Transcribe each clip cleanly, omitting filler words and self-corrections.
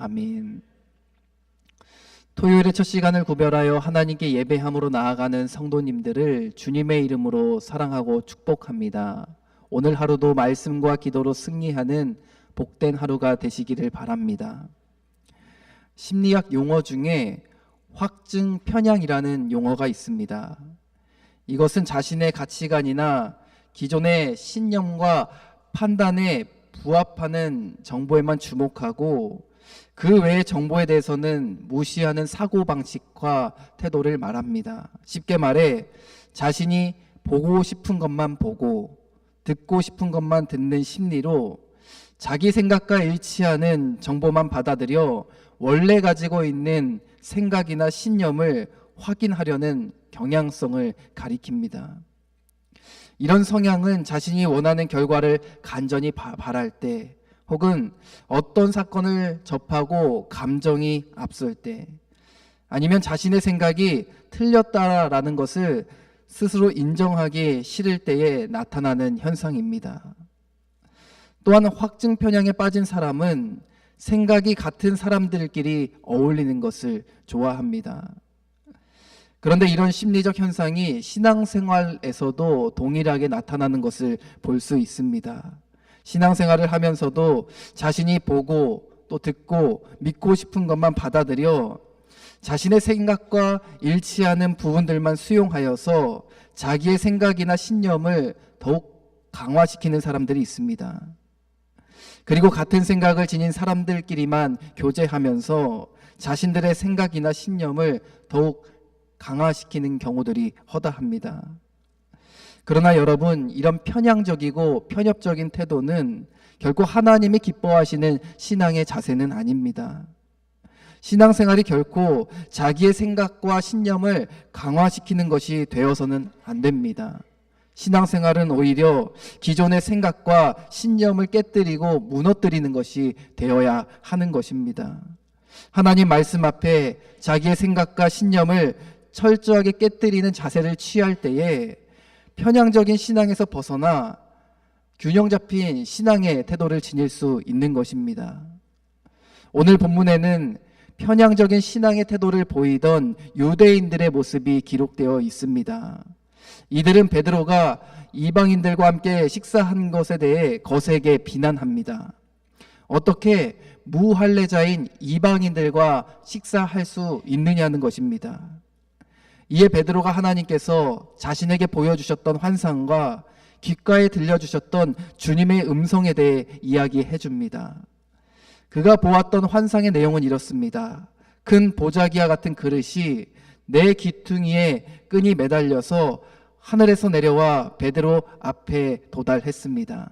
아멘. 토요일의 첫 시간을 구별하여 하나님께 예배함으로 나아가는 성도님들을 주님의 이름으로 사랑하고 축복합니다. 오늘 하루도 말씀과 기도로 승리하는 복된 하루가 되시기를 바랍니다. 심리학 용어 중에 확증 편향이라는 용어가 있습니다. 이것은 자신의 가치관이나 기존의 신념과 판단에 부합하는 정보에만 주목하고 그 외의 정보에 대해서는 무시하는 사고방식과 태도를 말합니다. 쉽게 말해 자신이 보고 싶은 것만 보고 듣고 싶은 것만 듣는 심리로 자기 생각과 일치하는 정보만 받아들여 원래 가지고 있는 생각이나 신념을 확인하려는 경향성을 가리킵니다. 이런 성향은 자신이 원하는 결과를 간절히 바랄 때, 혹은 어떤 사건을 접하고 감정이 앞설 때, 아니면 자신의 생각이 틀렸다라는 것을 스스로 인정하기 싫을 때에 나타나는 현상입니다. 또한 확증 편향에 빠진 사람은 생각이 같은 사람들끼리 어울리는 것을 좋아합니다. 그런데 이런 심리적 현상이 신앙생활에서도 동일하게 나타나는 것을 볼 수 있습니다. 신앙생활을 하면서도 자신이 보고 또 듣고 믿고 싶은 것만 받아들여 자신의 생각과 일치하는 부분들만 수용하여서 자기의 생각이나 신념을 더욱 강화시키는 사람들이 있습니다. 그리고 같은 생각을 지닌 사람들끼리만 교제하면서 자신들의 생각이나 신념을 더욱 강화시키는 경우들이 허다합니다. 그러나 여러분, 이런 편향적이고 편협적인 태도는 결코 하나님이 기뻐하시는 신앙의 자세는 아닙니다. 신앙생활이 결코 자기의 생각과 신념을 강화시키는 것이 되어서는 안 됩니다. 신앙생활은 오히려 기존의 생각과 신념을 깨뜨리고 무너뜨리는 것이 되어야 하는 것입니다. 하나님 말씀 앞에 자기의 생각과 신념을 철저하게 깨뜨리는 자세를 취할 때에 편향적인 신앙에서 벗어나 균형 잡힌 신앙의 태도를 지닐 수 있는 것입니다. 오늘 본문에는 편향적인 신앙의 태도를 보이던 유대인들의 모습이 기록되어 있습니다. 이들은 베드로가 이방인들과 함께 식사한 것에 대해 거세게 비난합니다. 어떻게 무할례자인 이방인들과 식사할 수 있느냐는 것입니다. 이에 베드로가 하나님께서 자신에게 보여주셨던 환상과 귓가에 들려주셨던 주님의 음성에 대해 이야기해 줍니다. 그가 보았던 환상의 내용은 이렇습니다. 큰 보자기와 같은 그릇이 내 귀퉁이에 끈이 매달려서 하늘에서 내려와 베드로 앞에 도달했습니다.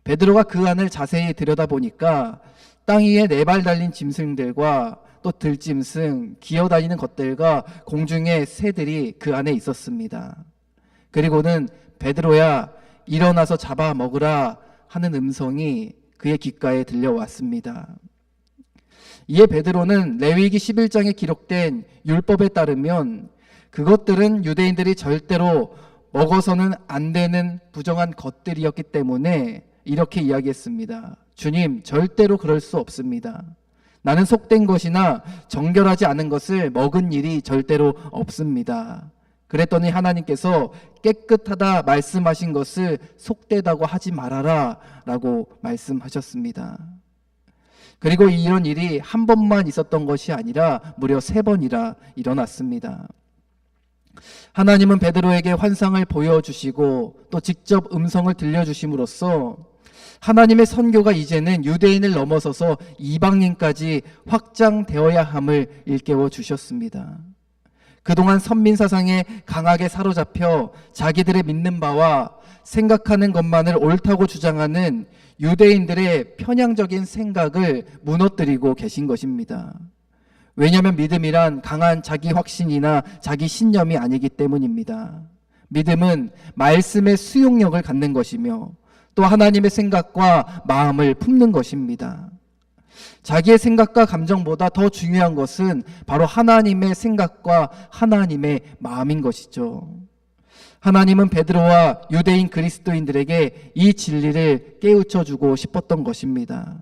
베드로가 그 안을 자세히 들여다보니까 땅 위에 4발 달린 짐승들과 또 들짐승, 기어다니는 것들과 공중의 새들이 그 안에 있었습니다. 그리고는 베드로야, 일어나서 잡아 먹으라 하는 음성이 그의 귓가에 들려왔습니다. 이에 베드로는 레위기 11장에 기록된 율법에 따르면 그것들은 유대인들이 절대로 먹어서는 안 되는 부정한 것들이었기 때문에 이렇게 이야기했습니다. 주님, 절대로 그럴 수 없습니다. 나는 속된 것이나 정결하지 않은 것을 먹은 일이 절대로 없습니다. 그랬더니 하나님께서 깨끗하다 말씀하신 것을 속되다고 하지 말아라 라고 말씀하셨습니다. 그리고 이런 일이 한 번만 있었던 것이 아니라 무려 3번이나 일어났습니다. 하나님은 베드로에게 환상을 보여주시고 또 직접 음성을 들려주심으로써 하나님의 선교가 이제는 유대인을 넘어서서 이방인까지 확장되어야 함을 일깨워 주셨습니다. 그동안 선민사상에 강하게 사로잡혀 자기들의 믿는 바와 생각하는 것만을 옳다고 주장하는 유대인들의 편향적인 생각을 무너뜨리고 계신 것입니다. 왜냐하면 믿음이란 강한 자기 확신이나 자기 신념이 아니기 때문입니다. 믿음은 말씀의 수용력을 갖는 것이며 또 하나님의 생각과 마음을 품는 것입니다. 자기의 생각과 감정보다 더 중요한 것은 바로 하나님의 생각과 하나님의 마음인 것이죠. 하나님은 베드로와 유대인 그리스도인들에게 이 진리를 깨우쳐 주고 싶었던 것입니다.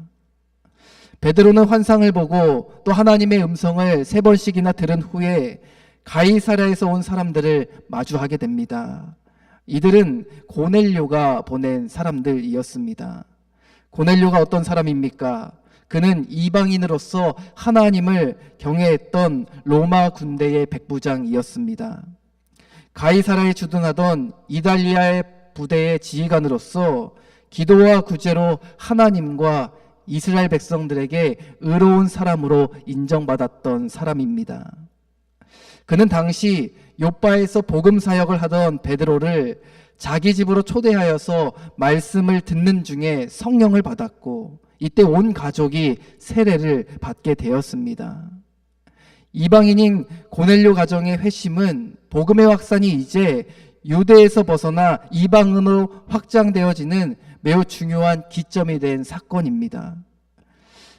베드로는 환상을 보고 또 하나님의 음성을 3번씩이나 들은 후에 가이사랴에서 온 사람들을 마주하게 됩니다. 이들은 고넬료가 보낸 사람들이었습니다. 고넬료가 어떤 사람입니까? 그는 이방인으로서 하나님을 경외했던 로마 군대의 백부장이었습니다. 가이사랴에 주둔하던 이달리아의 부대의 지휘관으로서 기도와 구제로 하나님과 이스라엘 백성들에게 의로운 사람으로 인정받았던 사람입니다. 그는 당시 요빠에서 복음 사역을 하던 베드로를 자기 집으로 초대하여서 말씀을 듣는 중에 성령을 받았고 이때 온 가족이 세례를 받게 되었습니다. 이방인인 고넬료 가정의 회심은 복음의 확산이 이제 유대에서 벗어나 이방으로 확장되어지는 매우 중요한 기점이 된 사건입니다.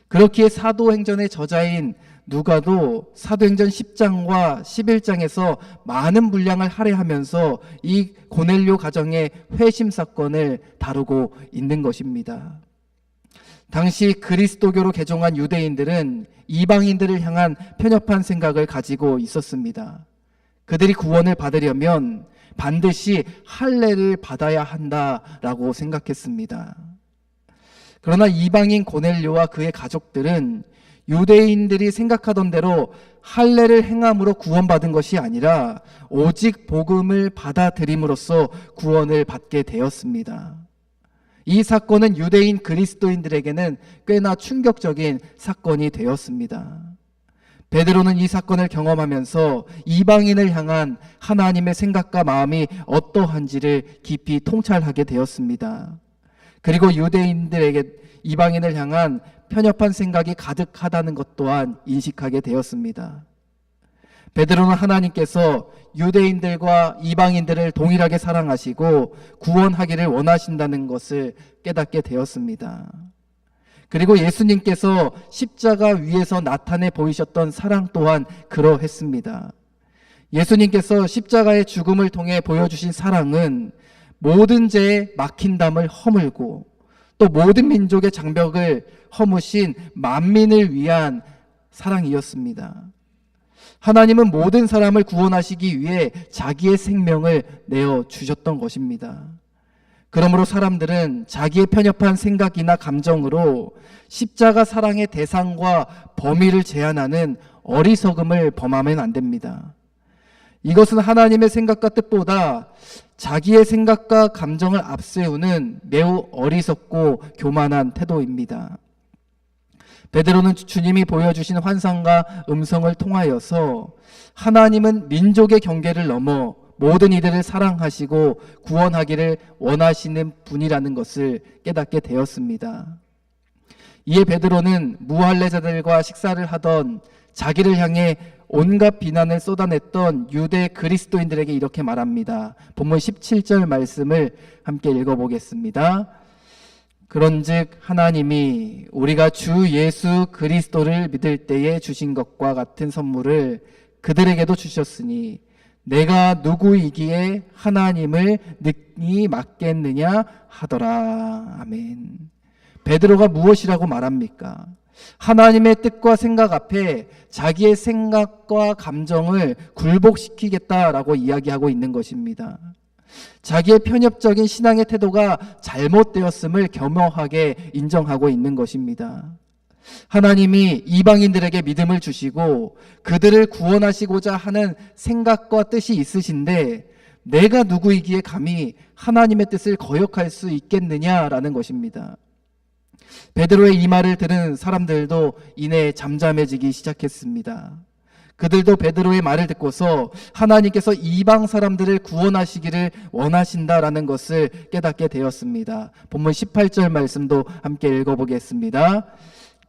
그렇기에 사도행전의 저자인 누가도 사도행전 10장과 11장에서 많은 분량을 할애하면서 이 고넬료 가정의 회심 사건을 다루고 있는 것입니다. 당시 그리스도교로 개종한 유대인들은 이방인들을 향한 편협한 생각을 가지고 있었습니다. 그들이 구원을 받으려면 반드시 할례를 받아야 한다라고 생각했습니다. 그러나 이방인 고넬료와 그의 가족들은 유대인들이 생각하던 대로 할례를 행함으로 구원받은 것이 아니라 오직 복음을 받아들임으로써 구원을 받게 되었습니다. 이 사건은 유대인 그리스도인들에게는 꽤나 충격적인 사건이 되었습니다. 베드로는 이 사건을 경험하면서 이방인을 향한 하나님의 생각과 마음이 어떠한지를 깊이 통찰하게 되었습니다. 그리고 유대인들에게 이방인을 향한 편협한 생각이 가득하다는 것 또한 인식하게 되었습니다. 베드로는 하나님께서 유대인들과 이방인들을 동일하게 사랑하시고 구원하기를 원하신다는 것을 깨닫게 되었습니다. 그리고 예수님께서 십자가 위에서 나타내 보이셨던 사랑 또한 그러했습니다. 예수님께서 십자가의 죽음을 통해 보여주신 사랑은 모든 죄에 막힌 담을 허물고 또 모든 민족의 장벽을 허무신 만민을 위한 사랑이었습니다. 하나님은 모든 사람을 구원하시기 위해 자기의 생명을 내어주셨던 것입니다. 그러므로 사람들은 자기의 편협한 생각이나 감정으로 십자가 사랑의 대상과 범위를 제한하는 어리석음을 범하면 안 됩니다. 이것은 하나님의 생각과 뜻보다 자기의 생각과 감정을 앞세우는 매우 어리석고 교만한 태도입니다. 베드로는 주님이 보여주신 환상과 음성을 통하여서 하나님은 민족의 경계를 넘어 모든 이들을 사랑하시고 구원하기를 원하시는 분이라는 것을 깨닫게 되었습니다. 이에 베드로는 무할례자들과 식사를 하던 자기를 향해 온갖 비난을 쏟아냈던 유대 그리스도인들에게 이렇게 말합니다. 본문 17절 말씀을 함께 읽어보겠습니다. 그런즉 하나님이 우리가 주 예수 그리스도를 믿을 때에 주신 것과 같은 선물을 그들에게도 주셨으니 내가 누구이기에 하나님을 능히 맡겠느냐 하더라. 아멘. 베드로가 무엇이라고 말합니까? 하나님의 뜻과 생각 앞에 자기의 생각과 감정을 굴복시키겠다라고 이야기하고 있는 것입니다. 자기의 편협적인 신앙의 태도가 잘못되었음을 겸허하게 인정하고 있는 것입니다. 하나님이 이방인들에게 믿음을 주시고 그들을 구원하시고자 하는 생각과 뜻이 있으신데 내가 누구이기에 감히 하나님의 뜻을 거역할 수 있겠느냐라는 것입니다. 베드로의 이 말을 들은 사람들도 이내 잠잠해지기 시작했습니다. 그들도 베드로의 말을 듣고서 하나님께서 이방 사람들을 구원하시기를 원하신다라는 것을 깨닫게 되었습니다. 본문 18절 말씀도 함께 읽어보겠습니다.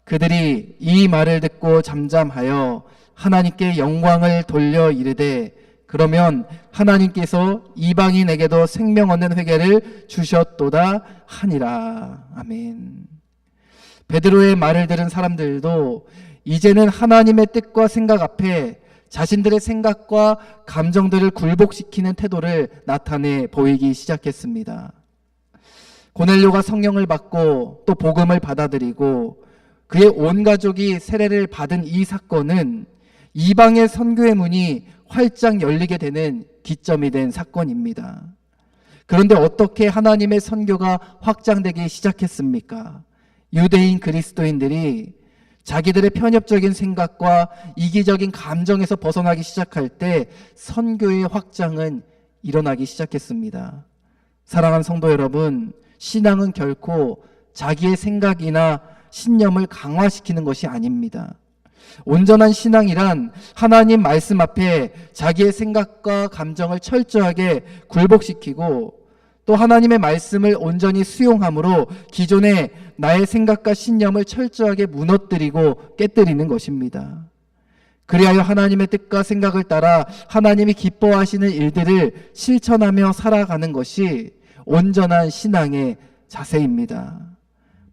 그들이 이 말을 듣고 잠잠하여 하나님께 영광을 돌려 이르되 그러면 하나님께서 이방인에게도 생명 얻는 회개를 주셨도다 하니라. 아멘. 베드로의 말을 들은 사람들도 이제는 하나님의 뜻과 생각 앞에 자신들의 생각과 감정들을 굴복시키는 태도를 나타내 보이기 시작했습니다. 고넬료가 성령을 받고 또 복음을 받아들이고 그의 온 가족이 세례를 받은 이 사건은 이방의 선교의 문이 활짝 열리게 되는 기점이 된 사건입니다. 그런데 어떻게 하나님의 선교가 확장되기 시작했습니까? 유대인 그리스도인들이 자기들의 편협적인 생각과 이기적인 감정에서 벗어나기 시작할 때 선교의 확장은 일어나기 시작했습니다. 사랑하는 성도 여러분, 신앙은 결코 자기의 생각이나 신념을 강화시키는 것이 아닙니다. 온전한 신앙이란 하나님 말씀 앞에 자기의 생각과 감정을 철저하게 굴복시키고 또 하나님의 말씀을 온전히 수용함으로 기존의 나의 생각과 신념을 철저하게 무너뜨리고 깨뜨리는 것입니다. 그리하여 하나님의 뜻과 생각을 따라 하나님이 기뻐하시는 일들을 실천하며 살아가는 것이 온전한 신앙의 자세입니다.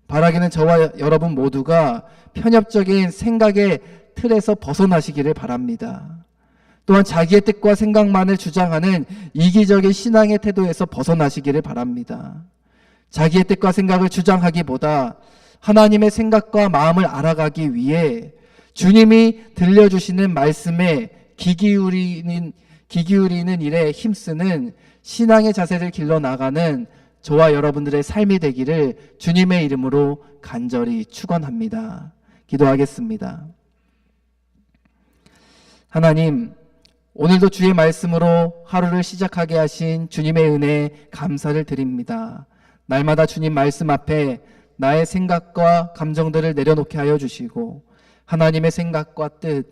바라기는 저와 여러분 모두가 편협적인 생각의 틀에서 벗어나시기를 바랍니다. 또한 자기의 뜻과 생각만을 주장하는 이기적인 신앙의 태도에서 벗어나시기를 바랍니다. 자기의 뜻과 생각을 주장하기보다 하나님의 생각과 마음을 알아가기 위해 주님이 들려주시는 말씀에 귀 기울이는 일에 힘쓰는 신앙의 자세를 길러나가는 저와 여러분들의 삶이 되기를 주님의 이름으로 간절히 축원합니다. 기도하겠습니다. 하나님, 오늘도 주의 말씀으로 하루를 시작하게 하신 주님의 은혜에 감사를 드립니다. 날마다 주님 말씀 앞에 나의 생각과 감정들을 내려놓게 하여 주시고 하나님의 생각과 뜻,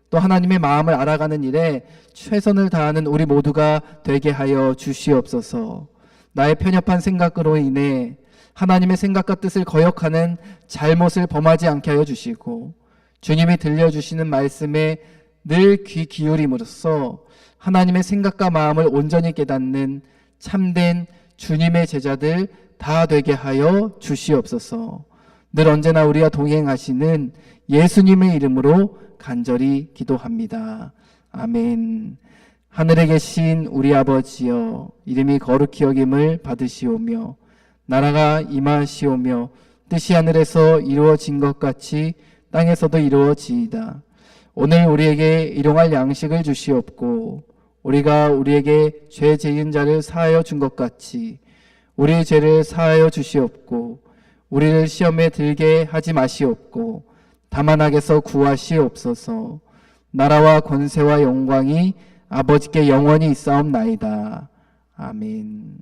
또 하나님의 마음을 알아가는 일에 최선을 다하는 우리 모두가 되게 하여 주시옵소서. 나의 편협한 생각으로 인해 하나님의 생각과 뜻을 거역하는 잘못을 범하지 않게 하여 주시고 주님이 들려주시는 말씀에 늘 귀 기울임으로써 하나님의 생각과 마음을 온전히 깨닫는 참된 주님의 제자들 다 되게 하여 주시옵소서. 늘 언제나 우리와 동행하시는 예수님의 이름으로 간절히 기도합니다. 아멘. 하늘에 계신 우리 아버지여, 이름이 거룩히 여김을 받으시오며 나라가 임하시오며 뜻이 하늘에서 이루어진 것 같이 땅에서도 이루어지이다. 오늘 우리에게 일용할 양식을 주시옵고 우리가 우리에게 죄 지은 자를 사하여 준 것 같이 우리의 죄를 사하여 주시옵고 우리를 시험에 들게 하지 마시옵고 다만 악에서 구하시옵소서. 나라와 권세와 영광이 아버지께 영원히 있사옵나이다. 아멘.